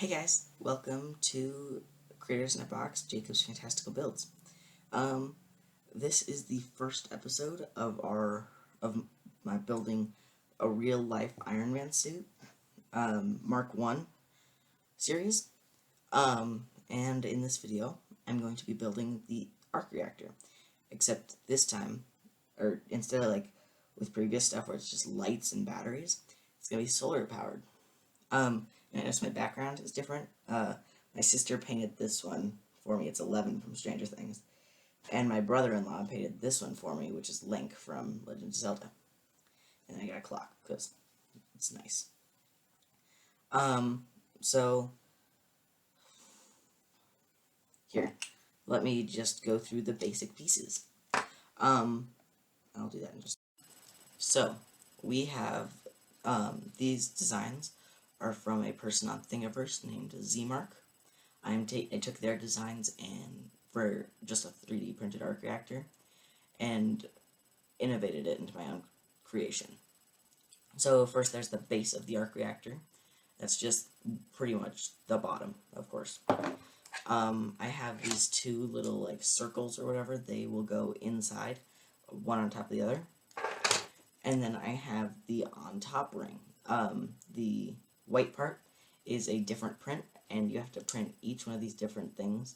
Hey guys, welcome to Creators in a Box, Jacob's Fantastical Builds. This is the first episode of my building a real life Iron Man suit, Mark 1 series. And in this video, I'm going to be building the arc reactor, except this time, or instead of like with previous stuff where it's just lights and batteries, it's gonna be solar powered. And I noticed my background is different. My sister painted this one for me. It's 11 from Stranger Things. And my brother-in-law painted this one for me, which is Link from Legend of Zelda. And I got a clock, because it's nice. So, here, let me just go through the basic pieces. I'll do that in just... So, we have, these designs are from a person on Thingiverse named Zmark. I took their designs and for just a 3D printed arc reactor and innovated it into my own creation. So first there's the base of the arc reactor. That's just pretty much the bottom, of course. I have these two little like circles or whatever. They will go inside, one on top of the other. And then I have the on top ring. The white part is a different print, and you have to print each one of these different things.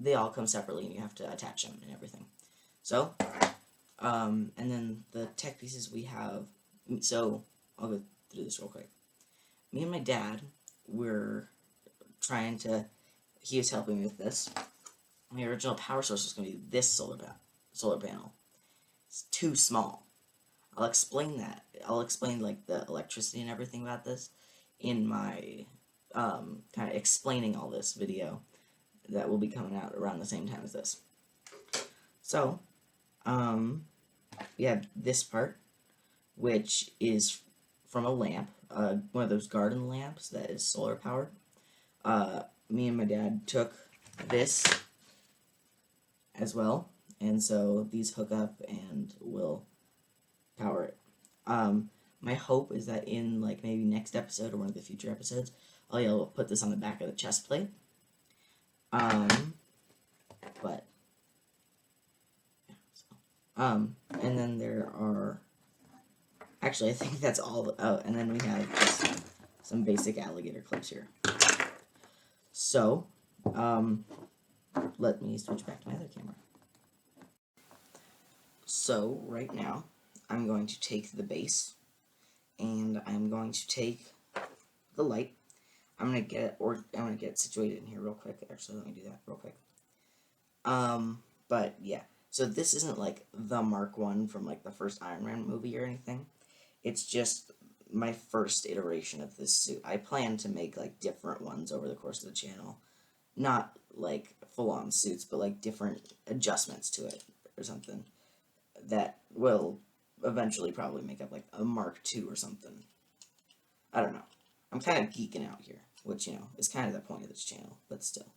They all come separately, and you have to attach them and everything. So, and then the tech pieces we have, so I'll go through this real quick. Me and my dad were trying to, he was helping me with this. My original power source was going to be this solar panel. It's too small. I'll explain that. I'll explain like the electricity and everything about this in my kind of explaining all this video that will be coming out around the same time as this. So, we have this part, which is from a lamp, one of those garden lamps that is solar powered. Me and my dad took this as well, and so these hook up and will power it. My hope is that in like maybe next episode or one of the future episodes, I'll be able to put this on the back of the chest plate. But yeah, so. And then there are actually I think that's all. Oh, and then we have just some basic alligator clips here. So, let me switch back to my other camera. So right now, I'm going to take the base, and I'm going to take the light. I'm gonna get it situated in here real quick. Actually, let me do that real quick. But yeah, so this isn't like the Mark 1 from like the first Iron Man movie or anything. It's just my first iteration of this suit. I plan to make like different ones over the course of the channel, not like full-on suits, but like different adjustments to it or something that will eventually probably make up like a Mark II or something. I don't know. I'm kind of geeking out here, which, you know, is kind of the point of this channel, but still.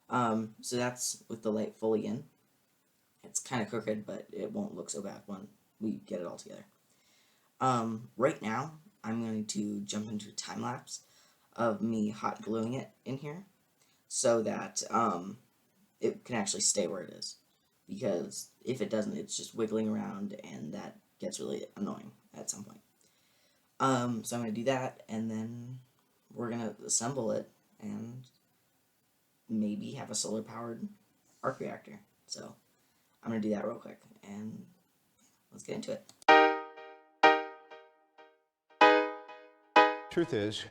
So that's with the light fully in. It's kind of crooked, but it won't look so bad when we get it all together. Right now, I'm going to jump into a time-lapse of me hot gluing it in here so that, it can actually stay where it is. Because if it doesn't, it's just wiggling around, and that gets really annoying at some point. So I'm going to do that, and then we're going to assemble it, and maybe have a solar-powered arc reactor. So I'm going to do that real quick, and let's get into it. Truth is,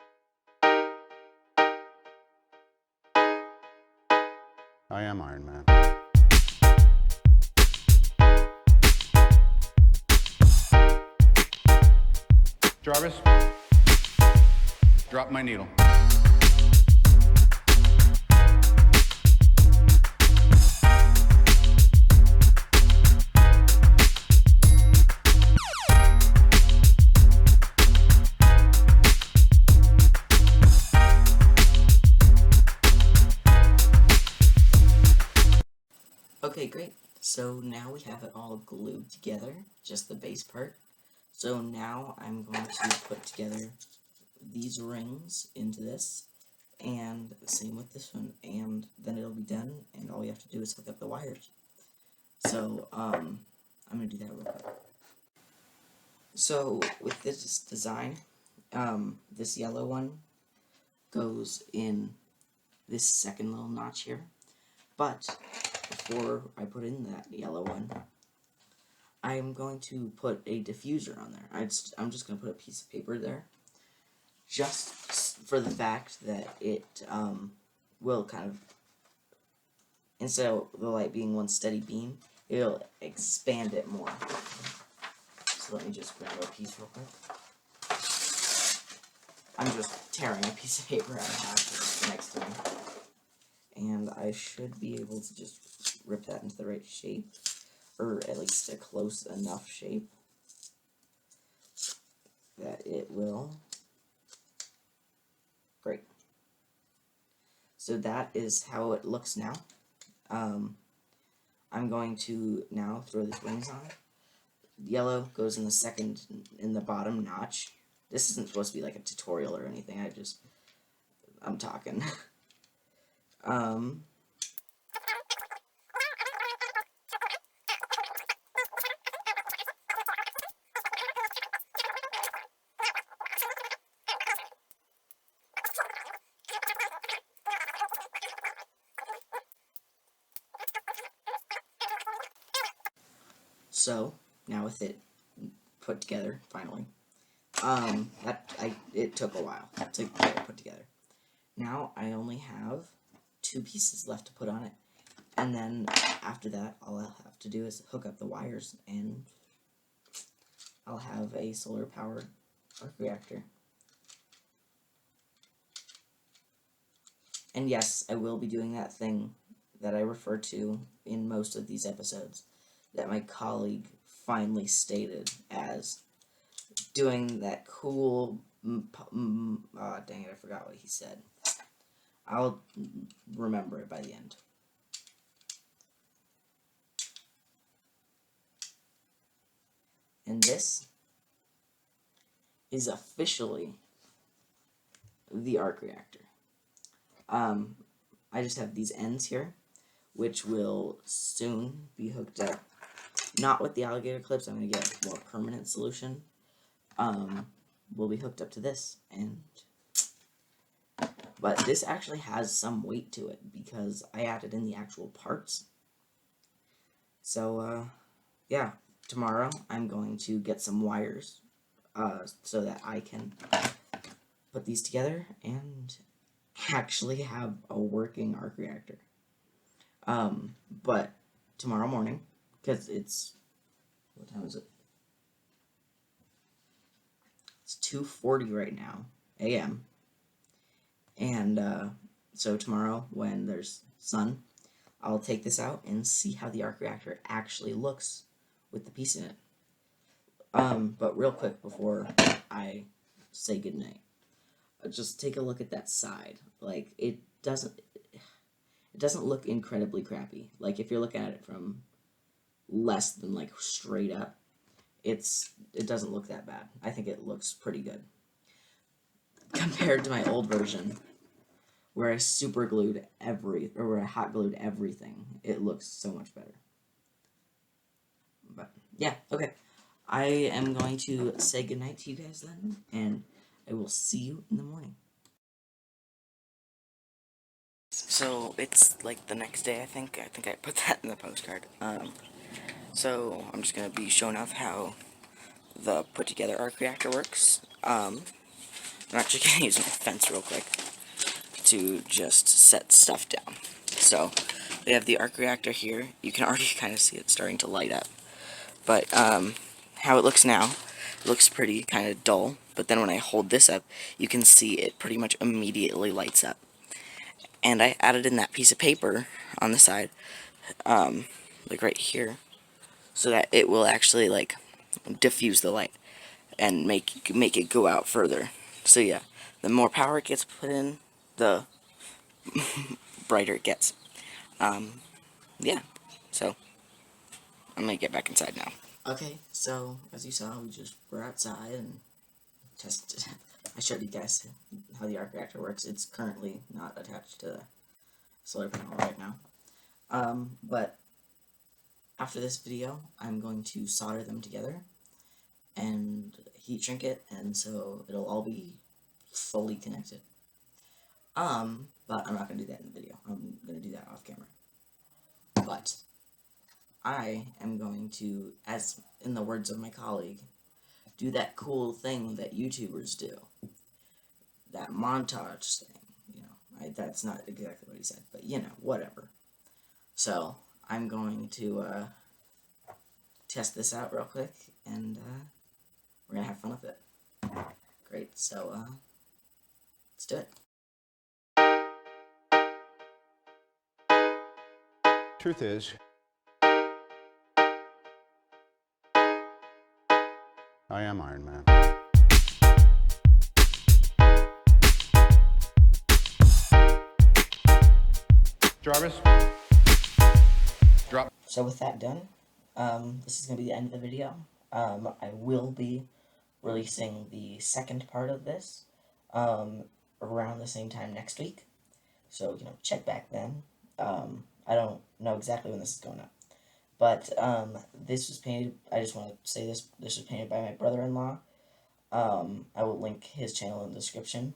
I am Iron Man. Jarvis, drop my needle. Okay, great. So now we have it all glued together, just the base part. So now I'm going to put together these rings into this, and same with this one, and then it'll be done, and all you have to do is hook up the wires. So, I'm gonna do that real quick. So, with this design, this yellow one goes in this second little notch here, but before I put in that yellow one, I'm going to put a diffuser on there. I'm just going to put a piece of paper there, just for the fact that it will kind of, instead of the light being one steady beam, it'll expand it more. So let me just grab a piece real quick. I'm just tearing a piece of paper out of half next to me. And I should be able to just rip that into the right shape, or at least a close enough shape that it will. Great. So that is how it looks now. I'm going to now throw these rings on. Yellow goes in the second, in the bottom notch. This isn't supposed to be like a tutorial or anything, I'm talking. So, now with it put together, finally, it took a while to get it put together. Now I only have 2 pieces left to put on it, and then after that, all I'll have to do is hook up the wires, and I'll have a solar-powered arc reactor. And yes, I will be doing that thing that I refer to in most of these episodes, that my colleague finally stated as doing that cool, dang it, I forgot what he said. I'll remember it by the end. And this is officially the arc reactor. I just have these ends here, which will soon be hooked up. Not with the alligator clips, I'm going to get a more permanent solution. Will be hooked up to this, but this actually has some weight to it because I added in the actual parts. So, yeah, tomorrow I'm going to get some wires, so that I can put these together and actually have a working arc reactor. But tomorrow morning, because what time is it? It's 2:40 right now, a.m. And, so tomorrow, when there's sun, I'll take this out and see how the arc reactor actually looks with the piece in it. But real quick before I say goodnight, just take a look at that side. Like, it doesn't look incredibly crappy. Like, if you're looking at it from less than, like, straight up, it doesn't look that bad. I think it looks pretty good. Compared to my old version, where I super glued where I hot glued everything, it looks so much better. But, yeah, okay. I am going to say goodnight to you guys then, and I will see you in the morning. So, it's like the next day, I think. I think I put that in the postcard. So, I'm just going to be showing off how the put-together arc reactor works. I'm actually going to use my fence real quick to just set stuff down. So, we have the arc reactor here. You can already kind of see it starting to light up. But, how it looks now, it looks pretty kind of dull. But then when I hold this up, you can see it pretty much immediately lights up. And I added in that piece of paper on the side, like right here, so that it will actually, like, diffuse the light and make it go out further. So yeah, the more power it gets put in, the brighter it gets. Yeah, so I'm gonna get back inside now. Okay, so as you saw, we just were outside and tested I showed you guys how the arc reactor works. It's currently not attached to the solar panel right now. But after this video, I'm going to solder them together and heat shrink it, and so it'll all be fully connected. But I'm not going to do that in the video. I'm going to do that off camera. But I am going to, as in the words of my colleague, do that cool thing that YouTubers do. That montage thing, you know. That's not exactly what he said, but you know, whatever. So, I'm going to test this out real quick, and we're going to have fun with it. Great, so let's do it. Truth is, I am Iron Man. Jarvis, drop. So with that done, this is going to be the end of the video. I will be releasing the second part of this around the same time next week. So, you know, check back then. I don't know exactly when this is going up. But this was painted, I just want to say this was painted by my brother-in-law. I will link his channel in the description.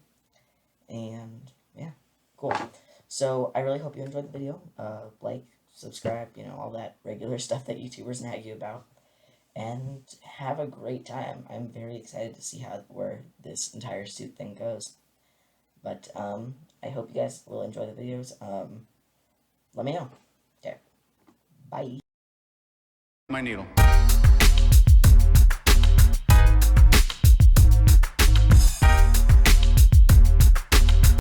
And, yeah, cool. So, I really hope you enjoyed the video. Like, subscribe, you know, all that regular stuff that YouTubers nag you about. And have a great time. I'm very excited to see where this entire suit thing goes. But, I hope you guys will enjoy the videos. Let me know. Okay. Bye. My needle.